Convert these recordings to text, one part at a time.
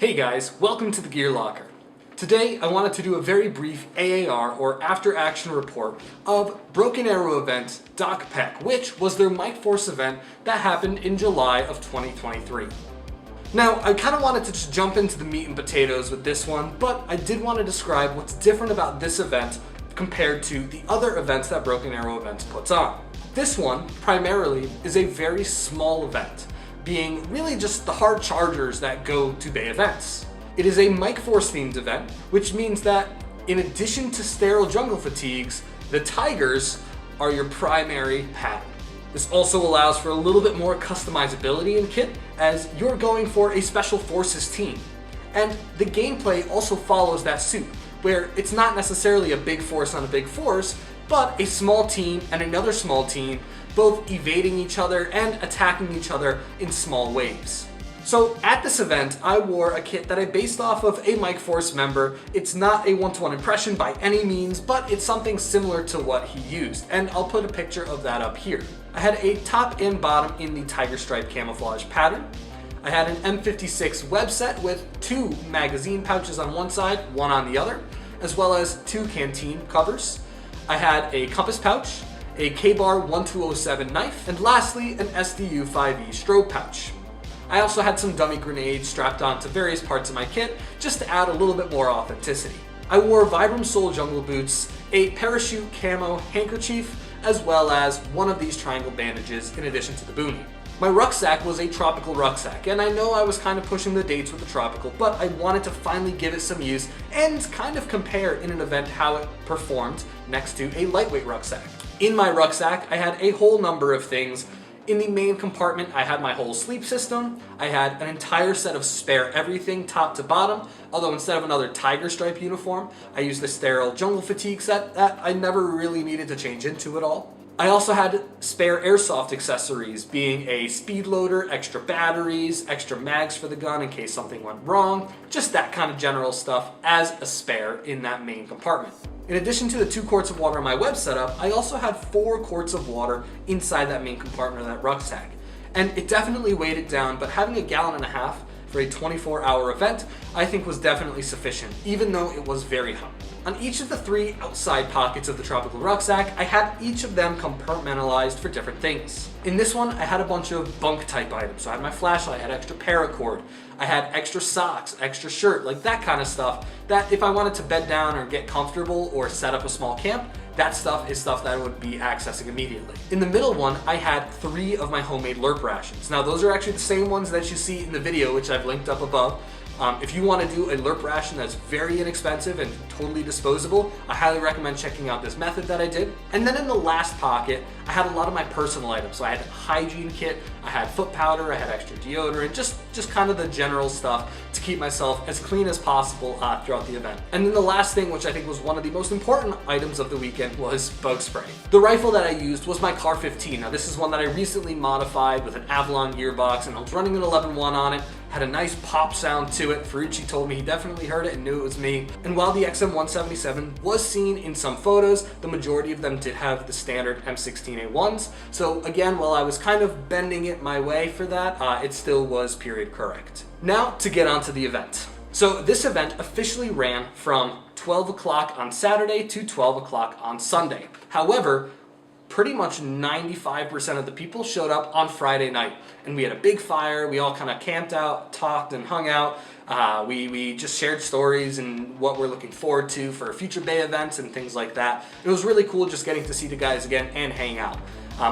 Hey guys, welcome to the Gear Locker. Today I wanted to do a very brief AAR or after action report of Broken Arrow event DOC-PEC, which was their Mike Force event that happened in July of 2023. Now, I kind of wanted to just jump into the meat and potatoes with this one, but I did want to describe what's different about this event compared to the other events that Broken Arrow events puts on. This one, primarily, is a very small event, being really just the hard chargers that go to BAE events. It is a Mike Force themed event, which means that in addition to sterile jungle fatigues, the Tigers are your primary pattern. This also allows for a little bit more customizability in kit, as you're going for a special forces team. And the gameplay also follows that suit, where it's not necessarily a big force on a big force, but a small team and another small team both evading each other and attacking each other in small waves. So at this event, I wore a kit that I based off of a Mike Force member. It's not a one-to-one impression by any means, but it's something similar to what he used, and I'll put a picture of that up here. I had a top and bottom in the tiger stripe camouflage pattern. I had an M56 web set with 2 magazine pouches on one side, one on the other, as well as 2 canteen covers. I had a compass pouch, a K-Bar 1207 knife, and lastly, an SDU 5E strobe pouch. I also had some dummy grenades strapped onto various parts of my kit just to add a little bit more authenticity. I wore Vibram Sole jungle boots, a parachute camo handkerchief, as well as one of these triangle bandages in addition to the boonie. My rucksack was a tropical rucksack, and I know I was kind of pushing the dates with the tropical, but I wanted to finally give it some use and kind of compare in an event how it performed next to a lightweight rucksack. In my rucksack, I had a whole number of things. In the main compartment, I had my whole sleep system. I had an entire set of spare everything top to bottom, although instead of another tiger stripe uniform, I used the sterile jungle fatigue set that I never really needed to change into at all. I also had spare airsoft accessories, being a speed loader, extra batteries, extra mags for the gun in case something went wrong, just that kind of general stuff as a spare in that main compartment. In addition to the 2 quarts of water in my web setup, I also had 4 quarts of water inside that main compartment of that rucksack. And it definitely weighed it down, but having a gallon and a half for a 24-hour event, I think was definitely sufficient, even though it was very hot. On each of the 3 outside pockets of the tropical rucksack, I had each of them compartmentalized for different things. In this one, I had a bunch of bunk type items. So I had my flashlight, I had extra paracord, I had extra socks, extra shirt, like that kind of stuff that if I wanted to bed down or get comfortable or set up a small camp, that stuff is stuff that I would be accessing immediately. In the middle one, I had 3 of my homemade LERP rations. Now those are actually the same ones that you see in the video, which I've linked up above. If you want to do a LERP ration that's very inexpensive and totally disposable, I highly recommend checking out this method that I did. And then in the last pocket, I had a lot of my personal items. So I had a hygiene kit, I had foot powder, I had extra deodorant, just kind of the general stuff to keep myself as clean as possible throughout the event. And then the last thing, which I think was one of the most important items of the weekend, was bug spray. The rifle that I used was my CAR 15. Now this is one that I recently modified with an Avalon gearbox, and I was running an 11.1 on it. Had a nice pop sound to it. Ferrucci told me he definitely heard it and knew it was me. And while the XM177 was seen in some photos, the majority of them did have the standard M16A1s. So again, while I was kind of bending it my way for that, it still was period correct. Now to get onto the event. So this event officially ran from 12 o'clock on Saturday to 12 o'clock on Sunday. However, pretty much 95% of the people showed up on Friday night, and we had a big fire. We all kind of camped out, talked and hung out. We just shared stories and what we're looking forward to for future BAE events and things like that. It was really cool just getting to see the guys again and hang out.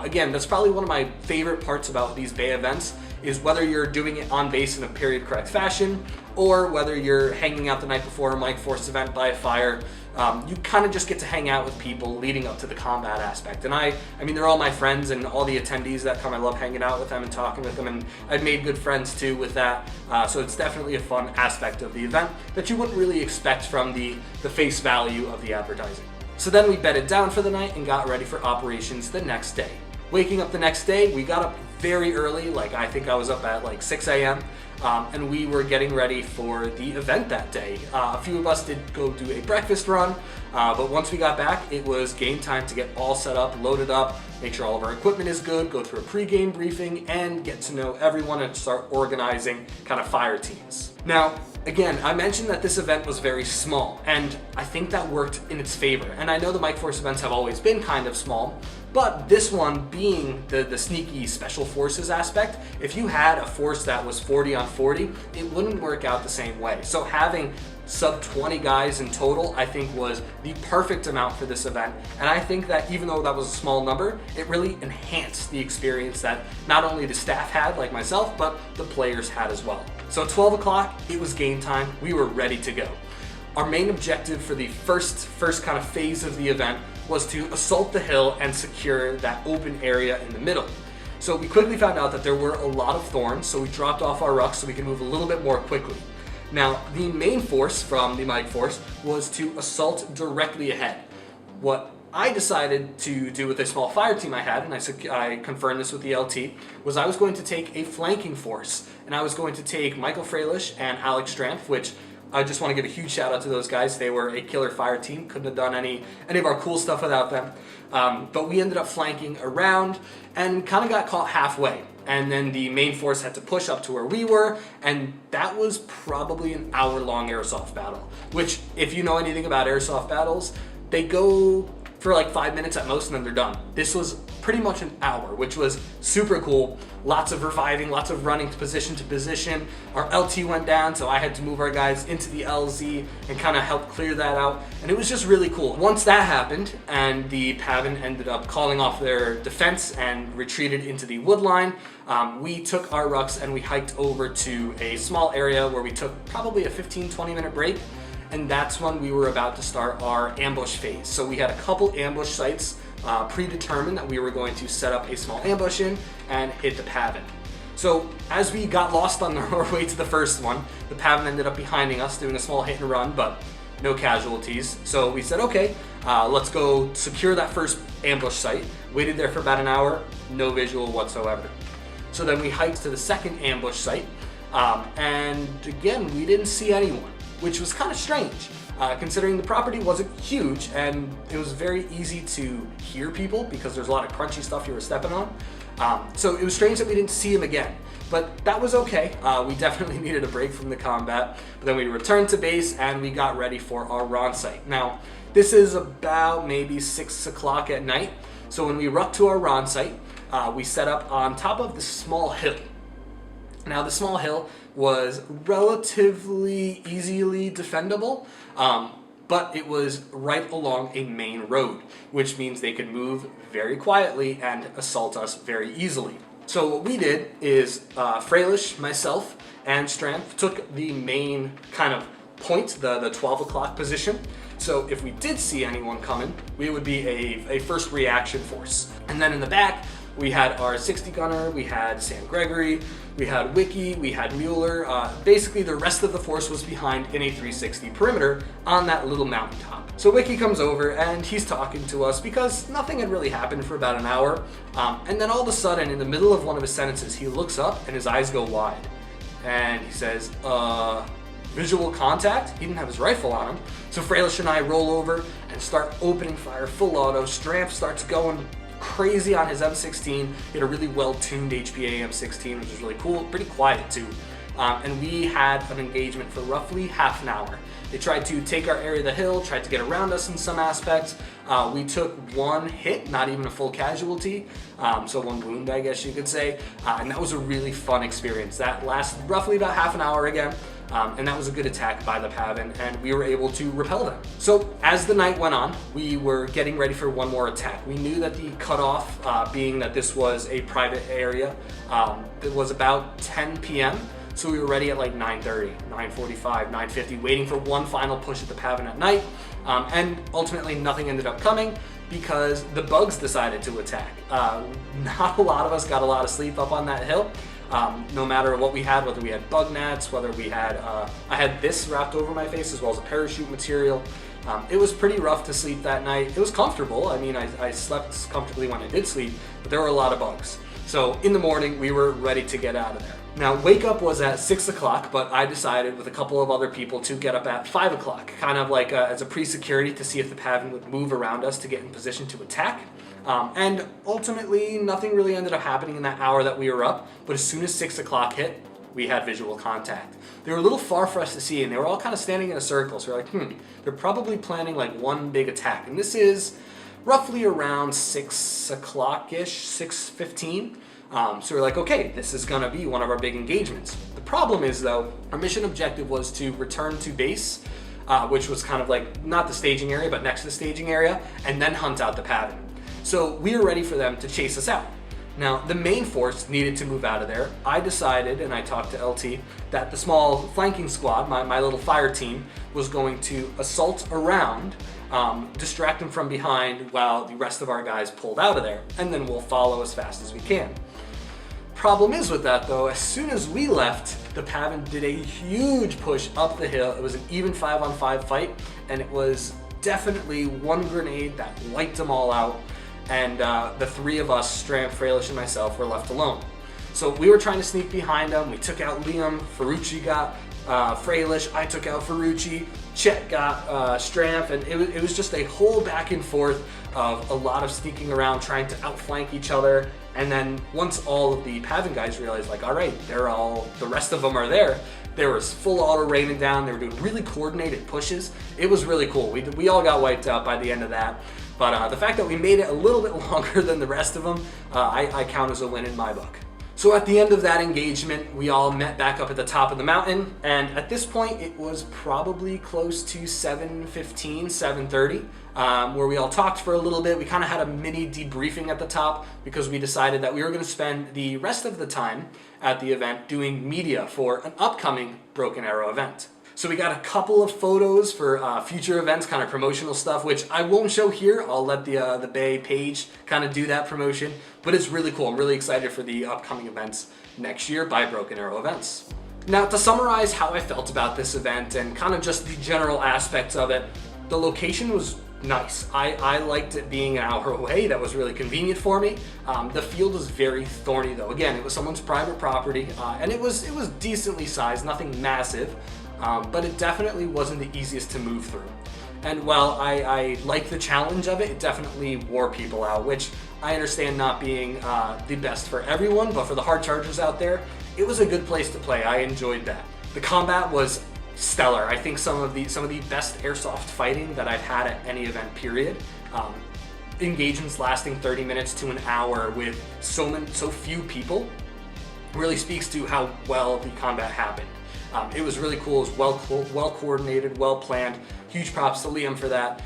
Again, that's probably one of my favorite parts about these BAE events, is whether you're doing it on base in a period correct fashion or whether you're hanging out the night before a Mike Force event by a fire. You kind of just get to hang out with people leading up to the combat aspect. And I mean, they're all my friends and all the attendees that come. I love hanging out with them and talking with them, and I've made good friends too with that. So it's definitely a fun aspect of the event that you wouldn't really expect from the face value of the advertising. So then we bedded down for the night and got ready for operations the next day. Waking up the next day, we got up very early, like I think I was up at like 6 a.m. And we were getting ready for the event that day. A few of us did go do a breakfast run, but once we got back, it was game time to get all set up, loaded up, make sure all of our equipment is good, go through a pre-game briefing, and get to know everyone and start organizing kind of fire teams. Now, again, I mentioned that this event was very small, and I think that worked in its favor. And I know the Mike Force events have always been kind of small, but this one being the sneaky special forces aspect, if you had a force that was 40 on 40, it wouldn't work out the same way. So having sub 20 guys in total, I think was the perfect amount for this event. And I think that even though that was a small number, it really enhanced the experience that not only the staff had, like myself, but the players had as well. So at 12 o'clock, it was game time. We were ready to go. Our main objective for the first kind of phase of the event was to assault the hill and secure that open area in the middle. So we quickly found out that there were a lot of thorns, so we dropped off our rucks so we could move a little bit more quickly. Now, the main force from the Mike Force was to assault directly ahead. What I decided to do with a small fire team I had, and I confirmed this with the LT, was I was going to take a flanking force, and I was going to take Michael Freilich and Alex Strampf, which I just want to give a huge shout out to those guys. They were a killer fire team. Couldn't have done any of our cool stuff without them. But we ended up flanking around and kind of got caught halfway. And then the main force had to push up to where we were, and that was probably an hour-long airsoft battle. Which, if you know anything about airsoft battles, they go for like 5 minutes at most and then they're done. This was pretty much an hour, which was super cool. Lots of reviving, lots of running to position. Our LT went down, so I had to move our guys into the LZ and kind of help clear that out. And it was just really cool. Once that happened and the Pavan ended up calling off their defense and retreated into the wood line, we took our rucks and we hiked over to a small area where we took probably a 15-20 minute break. And that's when we were about to start our ambush phase. So we had a couple ambush sites predetermined that we were going to set up a small ambush in and hit the Pavan. So as we got lost on our way to the first one, the Pavan ended up behind us doing a small hit and run, but no casualties. So we said, okay, let's go secure that first ambush site. Waited there for about an hour, no visual whatsoever. So then we hiked to the second ambush site, and again, we didn't see anyone, which was kind of strange, considering the property wasn't huge and it was very easy to hear people because there's a lot of crunchy stuff you were stepping on. So it was strange that we didn't see him again, but that was okay. We definitely needed a break from the combat, but then we returned to base and we got ready for our RON site. Now, this is about maybe 6 o'clock at night. So when we rucked to our RON site, we set up on top of the small hill. Now, the small hill was relatively easily defendable, but it was right along a main road, which means they could move very quietly and assault us very easily. So what we did is Freilich, myself, and Strampf took the main kind of point, the 12 o'clock position. So if we did see anyone coming, we would be a first reaction force. And then in the back, we had our 60 gunner, we had Sam Gregory, we had Wiki, we had Mueller. Basically, the rest of the force was behind in a 360 perimeter on that little mountaintop. So Wiki comes over and he's talking to us because nothing had really happened for about an hour. And then all of a sudden, in the middle of one of his sentences, he looks up and his eyes go wide. And he says, visual contact. He didn't have his rifle on him. So Freilich and I roll over and start opening fire full auto. Strampf starts going crazy on his M16. He had a really well-tuned HPA M16, which was really cool, pretty quiet too. And we had an engagement for roughly half an hour. They tried to take our area of the hill, tried to get around us in some aspects. We took one hit, not even a full casualty, so one wound, I guess you could say. And that was a really fun experience. That lasted roughly about half an hour again. And that was a good attack by the Pavan, and we were able to repel them. So as the night went on, we were getting ready for one more attack. We knew that the cutoff, being that this was a private area, it was about 10 p.m., so we were ready at like 9:30, 9:45, 9:50, waiting for one final push at the Pavan at night, and ultimately nothing ended up coming because the bugs decided to attack. Not a lot of us got a lot of sleep up on that hill. No matter what we had, whether we had bug nets, whether we had, I had this wrapped over my face as well as a parachute material. It was pretty rough to sleep that night. It was comfortable. I mean, I slept comfortably when I did sleep, but there were a lot of bugs. So in the morning, we were ready to get out of there. Now, wake up was at 6 o'clock, but I decided with a couple of other people to get up at 5 o'clock, kind of like as a pre-security to see if the Pavan would move around us to get in position to attack. And ultimately, nothing really ended up happening in that hour that we were up, but as soon as 6 o'clock hit, we had visual contact. They were a little far for us to see, and they were all kind of standing in a circle. So we're like, they're probably planning like one big attack. And this is roughly around 6 o'clock-ish, 6:15. So we're like, okay, this is gonna be one of our big engagements. The problem is though, our mission objective was to return to base, which was kind of like not the staging area, but next to the staging area, and then hunt out the pattern. So we were ready for them to chase us out. Now, the main force needed to move out of there. I decided, and I talked to LT, that the small flanking squad, my little fire team, was going to assault around, distract them from behind while the rest of our guys pulled out of there, and then we'll follow as fast as we can. Problem is with that though, as soon as we left, the Pavan did a huge push up the hill. It was an even 5-on-5 fight, and it was definitely one grenade that wiped them all out. And the three of us, Stramp, Fralish, and myself, were left alone. So we were trying to sneak behind them. We took out Liam, Ferrucci got Fralish, I took out Ferrucci, Chet got Stramp, and it was just a whole back and forth of a lot of sneaking around, trying to outflank each other. And then once all of the Pavan guys realized, like, all right, the rest of them are there, there was full auto raining down. They were doing really coordinated pushes. It was really cool. We all got wiped out by the end of that. But the fact that we made it a little bit longer than the rest of them, I count as a win in my book. So at the end of that engagement, we all met back up at the top of the mountain, and at this point it was probably close to 7:15, 7:30, where we all talked for a little bit. We kind of had a mini debriefing at the top because we decided that we were going to spend the rest of the time at the event doing media for an upcoming Broken Arrow event. So we got a couple of photos for future events, kind of promotional stuff, which I won't show here. I'll let the BAE page kind of do that promotion, but it's really cool. I'm really excited for the upcoming events next year by Broken Arrow Events. Now, to summarize how I felt about this event and kind of just the general aspects of it, the location was nice. I liked it being an hour away. That was really convenient for me. The field was very thorny though. Again, it was someone's private property, and it was decently sized, nothing massive. But it definitely wasn't the easiest to move through. And while I like the challenge of it, it definitely wore people out, which I understand not being the best for everyone, but for the hard chargers out there, it was a good place to play. I enjoyed that. The combat was stellar. I think some of the best airsoft fighting that I've had at any event, period. Engagements lasting 30 minutes to an hour with so few people really speaks to how well the combat happened. It was really cool. It was well coordinated, well planned. Huge props to Liam for that.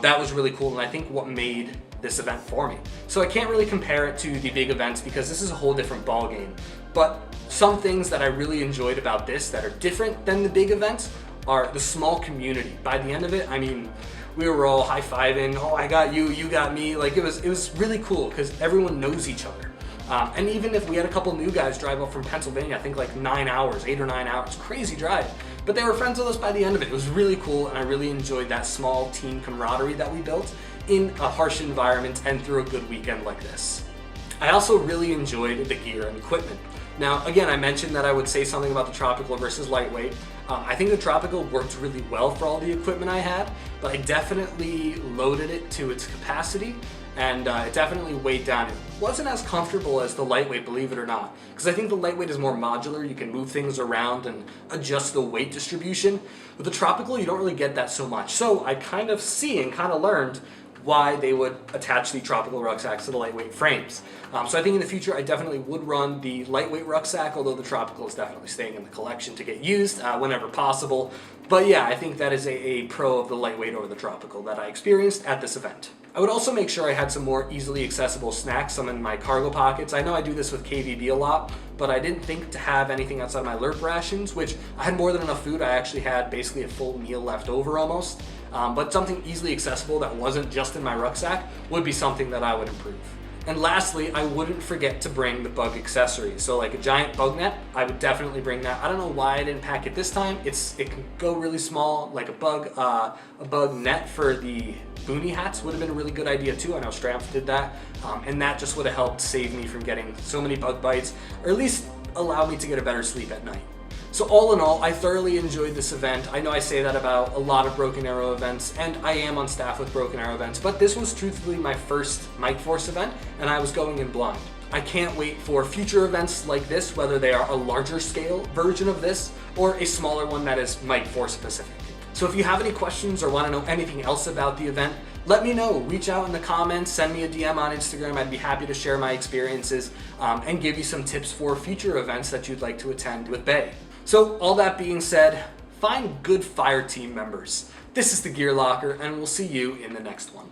That was really cool, and I think what made this event for me. So I can't really compare it to the big events because this is a whole different ball game. But some things that I really enjoyed about this that are different than the big events are the small community. By the end of it, I mean, we were all high-fiving. Oh, I got you, you got me. Like it was really cool because everyone knows each other. And even if we had a couple new guys drive up from Pennsylvania, I think like 9 hours, 8 or 9 hours, crazy drive. But they were friends with us by the end of it. It was really cool, and I really enjoyed that small team camaraderie that we built in a harsh environment and through a good weekend like this. I also really enjoyed the gear and equipment. Now, again, I mentioned that I would say something about the Tropical versus lightweight. I think the Tropical worked really well for all the equipment I had, but I definitely loaded it to its capacity, and it definitely weighed down. It wasn't as comfortable as the lightweight, believe it or not, because I think the lightweight is more modular. You can move things around and adjust the weight distribution. With the Tropical, you don't really get that so much. So I kind of learned why they would attach the Tropical rucksacks to the lightweight frames. So I think in the future I definitely would run the lightweight rucksack, although the Tropical is definitely staying in the collection to get used whenever possible. But yeah, I think that is a pro of the lightweight over the Tropical that I experienced at this event. I would also make sure I had some more easily accessible snacks, some in my cargo pockets. I know I do this with KVB a lot, but I didn't think to have anything outside my LERP rations, which I had more than enough food. I actually had basically a full meal left over almost. But something easily accessible that wasn't just in my rucksack would be something that I would improve. And lastly, I wouldn't forget to bring the bug accessories. So like a giant bug net, I would definitely bring that. I don't know why I didn't pack it this time. It can go really small, like a bug net for the boonie hats would have been a really good idea too. I know Stramps did that, and that just would have helped save me from getting so many bug bites, or at least allow me to get a better sleep at night. So all in all, I thoroughly enjoyed this event. I know I say that about a lot of Broken Arrow events, and I am on staff with Broken Arrow events, but this was truthfully my first Mike Force event, and I was going in blind. I can't wait for future events like this, whether they are a larger scale version of this or a smaller one that is Mike Force specific. So if you have any questions or want to know anything else about the event, let me know. Reach out in the comments, send me a DM on Instagram. I'd be happy to share my experiences and give you some tips for future events that you'd like to attend with BAE. So all that being said, find good fire team members. This is the Gear Locker, and we'll see you in the next one.